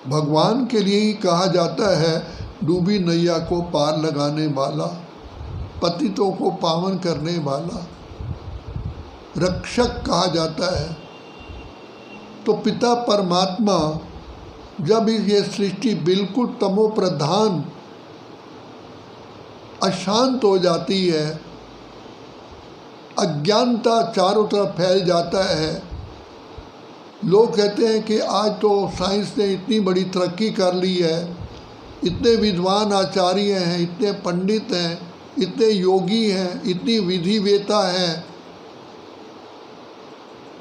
भगवान के लिए ही कहा जाता है डूबी नैया को पार लगाने वाला, पतितों को पावन करने वाला, रक्षक कहा जाता है। तो पिता परमात्मा जब ये सृष्टि बिल्कुल तमो प्रधान अशांत हो जाती है, अज्ञानता चारों तरफ फैल जाता है, लोग कहते हैं कि आज तो साइंस ने इतनी बड़ी तरक्की कर ली है, इतने विद्वान आचार्य हैं, इतने पंडित हैं, इतने योगी हैं, इतनी विधिवेता हैं,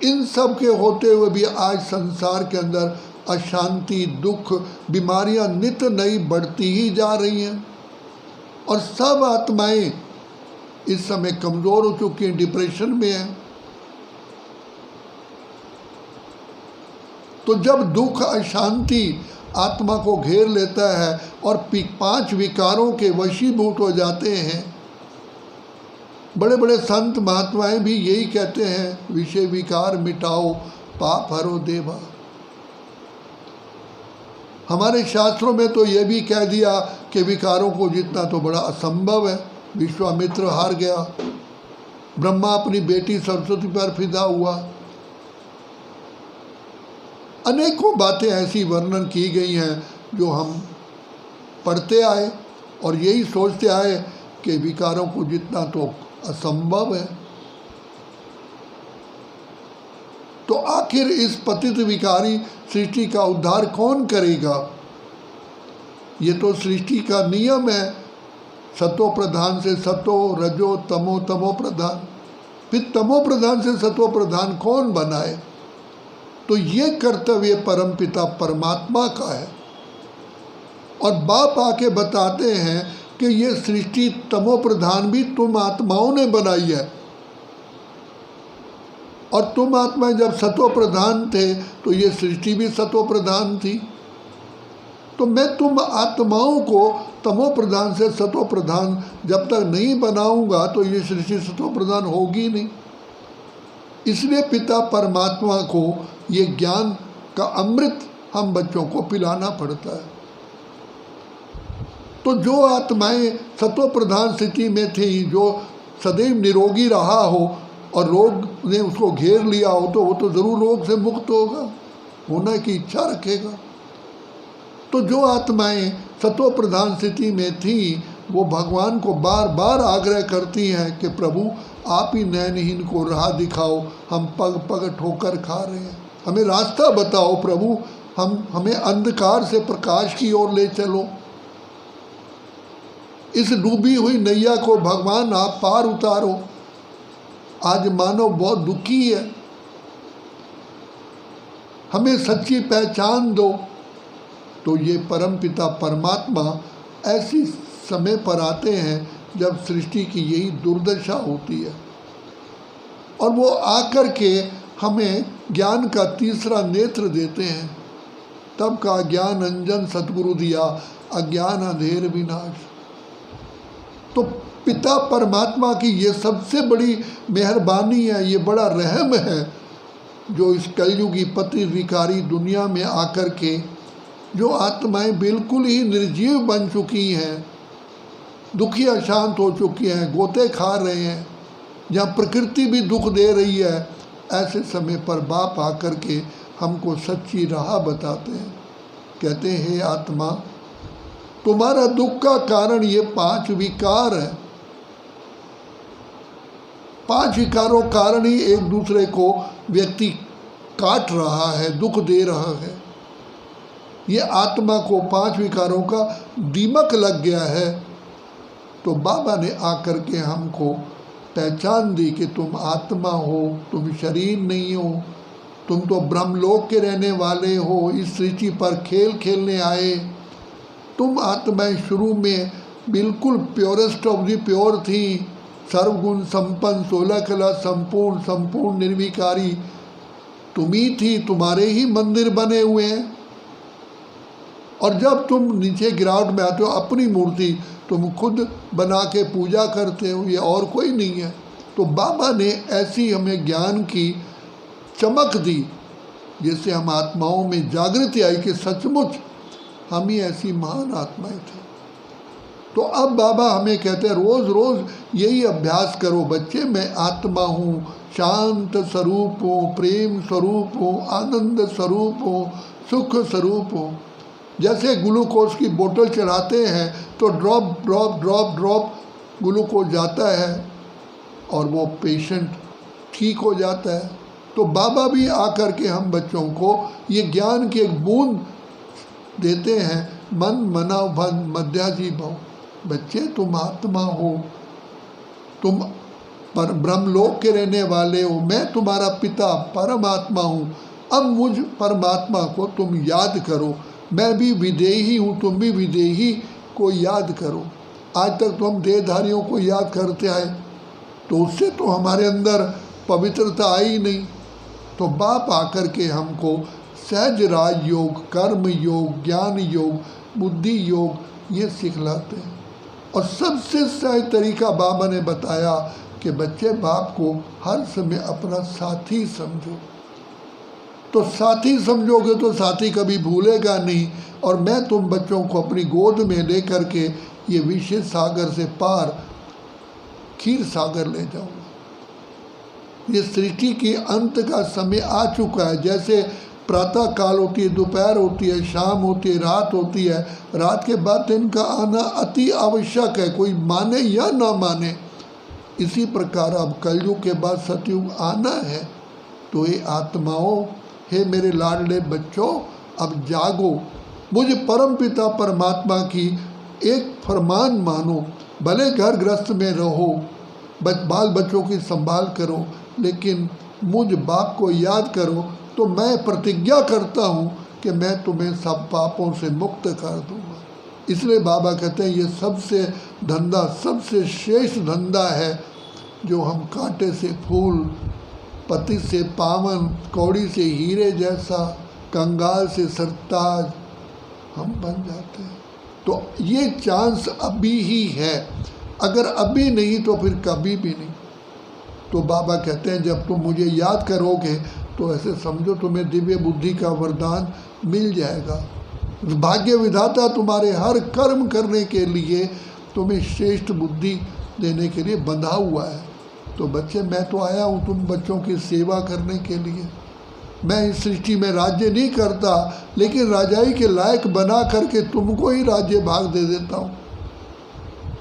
इन सब के होते हुए भी आज संसार के अंदर अशांति, दुख, बीमारियां नित्य नई बढ़ती ही जा रही हैं और सब आत्माएं इस समय कमज़ोर हो चुकी हैं, डिप्रेशन में हैं। तो जब दुख, अशांति आत्मा को घेर लेता है और 5 विकारों के वशीभूत हो जाते हैं, बड़े बड़े संत महात्माएं भी यही कहते हैं, विषय विकार मिटाओ पाप हरो देवा। हमारे शास्त्रों में तो ये भी कह दिया कि विकारों को जीतना तो बड़ा असंभव है। विश्वामित्र हार गया, ब्रह्मा अपनी बेटी सरस्वती पर फिदा हुआ, अनेकों बातें ऐसी वर्णन की गई हैं जो हम पढ़ते आए और यही सोचते आए कि विकारों को जीतना तो असंभव है। तो आखिर इस पतित विकारी सृष्टि का उद्धार कौन करेगा? ये तो सृष्टि का नियम है, सतो प्रधान से सतो, रजो तमो, तमो प्रधान, फिर तमो प्रधान से सतो प्रधान कौन बनाए? तो ये कर्तव्य परमपिता परमात्मा का है। और बाप आके बताते हैं कि ये सृष्टि तमो प्रधान भी तुम आत्माओं ने बनाई है, और तुम आत्माएं जब सतो प्रधान थे तो ये सृष्टि भी सतो प्रधान थी। तो मैं तुम आत्माओं को तमो प्रधान से सतो प्रधान जब तक नहीं बनाऊंगा तो ये सृष्टि सतो प्रधान होगी नहीं। इसलिए पिता परमात्मा को ये ज्ञान का अमृत हम बच्चों को पिलाना पड़ता है। तो जो आत्माएं सतो प्रधान स्थिति में थी, जो सदैव निरोगी रहा हो और रोग ने उसको घेर लिया हो, तो वो तो ज़रूर रोग से मुक्त होगा, होने की इच्छा रखेगा। तो जो आत्माएं सतो प्रधान स्थिति में थी, वो भगवान को बार बार आग्रह करती हैं कि प्रभु आप ही नयनहीन को राह दिखाओ, हम पग पग ठोकर खा रहे हैं, हमें रास्ता बताओ प्रभु, हमें अंधकार से प्रकाश की ओर ले चलो। इस डूबी हुई नैया को भगवान आप पार उतारो। आज मानव बहुत दुखी है, हमें सच्ची पहचान दो। तो ये परमपिता परमात्मा ऐसी समय पर आते हैं जब सृष्टि की यही दुर्दशा होती है, और वो आकर के हमें ज्ञान का तीसरा नेत्र देते हैं। तब का ज्ञान अंजन सतगुरु दिया, अज्ञान अंधेर विनाश। तो पिता परमात्मा की ये सबसे बड़ी मेहरबानी है, ये बड़ा रहम है, जो इस कलयुगी पति विकारी दुनिया में आकर के जो आत्माएं बिल्कुल ही निर्जीव बन चुकी हैं, दुखी अशांत हो चुकी हैं, गोते खा रहे हैं, जहाँ प्रकृति भी दुख दे रही है, ऐसे समय पर बाप आकर के हमको सच्ची राह बताते हैं। कहते हैं हे आत्मा, तुम्हारा दुख का कारण ये 5 विकार है। 5 विकारों कारण ही एक दूसरे को व्यक्ति काट रहा है, दुख दे रहा है। ये आत्मा को 5 विकारों का दीमक लग गया है। तो बाबा ने आकर के हमको पहचान दी कि तुम आत्मा हो, तुम शरीर नहीं हो, तुम तो ब्रह्मलोक के रहने वाले हो, इस सृष्टि पर खेल खेलने आए। तुम आत्माएं शुरू में बिल्कुल प्योरेस्ट ऑफ द प्योर थी, सर्वगुण संपन्न, 16 कला संपूर्ण, संपूर्ण निर्विकारी तुम ही थी, तुम्हारे ही मंदिर बने हुए हैं। और जब तुम नीचे गिरावट में आते हो, अपनी मूर्ति तुम खुद बना के पूजा करते हो, ये और कोई नहीं है। तो बाबा ने ऐसी हमें ज्ञान की चमक दी, जिससे हम आत्माओं में जागृति आई कि सचमुच हम ही ऐसी महान आत्माएं थे। तो अब बाबा हमें कहते हैं रोज़ रोज़ यही अभ्यास करो बच्चे, मैं आत्मा हूँ, शांत स्वरूप हूँ, प्रेम स्वरूप हूँ, आनंद स्वरूप हूँ, सुख स्वरूप हूँ। जैसे ग्लूकोज की बोतल चलाते हैं तो drop drop drop drop glucose जाता है और वो पेशेंट ठीक हो जाता है। तो बाबा भी आकर के हम बच्चों को ये ज्ञान की एक बूंद देते हैं, मन मना भन मध्याजी भव, बच्चे तुम आत्मा हो, तुम पर ब्रह्मलोक के रहने वाले हो, मैं तुम्हारा पिता परमात्मा हूँ। अब मुझ परमात्मा को तुम याद करो, मैं भी विदेही हूँ, तुम भी विदेही को याद करो। आज तक तो हम देहधारियों को याद करते आए, तो उससे तो हमारे अंदर पवित्रता आई नहीं। तो बाप आकर के हमको सहज राज योग, कर्म योग, ज्ञान योग, बुद्धि योग ये सिखलाते हैं। और सबसे सहज तरीका बाबा ने बताया कि बच्चे बाप को हर समय अपना साथी समझो। तो साथी समझोगे तो साथी कभी भूलेगा नहीं, और मैं तुम बच्चों को अपनी गोद में लेकर के ये विषय सागर से पार क्षीर सागर ले जाऊंगा। ये सृष्टि के अंत का समय आ चुका है। जैसे प्रातः काल होती है, दोपहर होती है, शाम होती है, रात होती है, रात के बाद दिन का आना अति आवश्यक है, कोई माने या ना माने। इसी प्रकार अब कलयुग के बाद सतयुग आना है। तो ये आत्माओं, हे मेरे लाडले बच्चों, अब जागो, मुझ परम पिता परमात्मा की एक फरमान मानो। भले घर गृहस्थ में रहो, बाल बच्चों की संभाल करो, लेकिन मुझ बाप को याद करो। तो मैं प्रतिज्ञा करता हूँ कि मैं तुम्हें सब पापों से मुक्त कर दूँगा। इसलिए बाबा कहते हैं ये सबसे धंधा, सबसे श्रेष्ठ धंधा है जो हम कांटे से फूल, पति से पावन, कौड़ी से हीरे जैसा, कंगाल से सरताज हम बन जाते हैं। तो ये चांस अभी ही है, अगर अभी नहीं तो फिर कभी भी नहीं। तो बाबा कहते हैं जब तुम मुझे याद करोगे तो ऐसे समझो तुम्हें दिव्य बुद्धि का वरदान मिल जाएगा। भाग्य विधाता तुम्हारे हर कर्म करने के लिए तुम्हें श्रेष्ठ बुद्धि देने के लिए बंधा हुआ है। तो बच्चे, मैं तो आया हूँ तुम बच्चों की सेवा करने के लिए। मैं इस सृष्टि में राज्य नहीं करता, लेकिन राजाई के लायक बना करके तुमको ही राज्य भाग दे देता हूँ।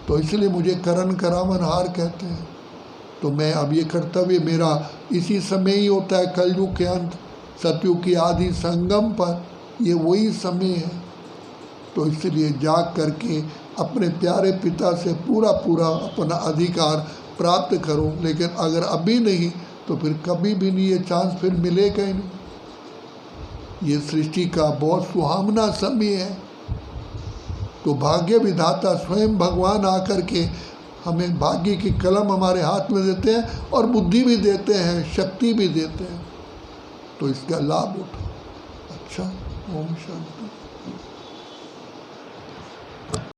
तो इसलिए मुझे करण करावन हार कहते हैं। तो मैं अब ये कर्तव्य मेरा इसी समय ही होता है, कलयुग के अंत, सतयुग की आदि संगम पर ये वही समय है। तो इसलिए जाग करके अपने प्यारे पिता से पूरा पूरा अपना अधिकार प्राप्त करो। लेकिन अगर अभी नहीं तो फिर कभी भी नहीं, ये चांस फिर मिलेगा ही नहीं। ये सृष्टि का बहुत सुहावना समय है। तो भाग्य विधाता स्वयं भगवान आकर के हमें भाग्य की कलम हमारे हाथ में देते हैं और बुद्धि भी देते हैं, शक्ति भी देते हैं। तो इसका लाभ उठाओ। अच्छा, ओम शांति।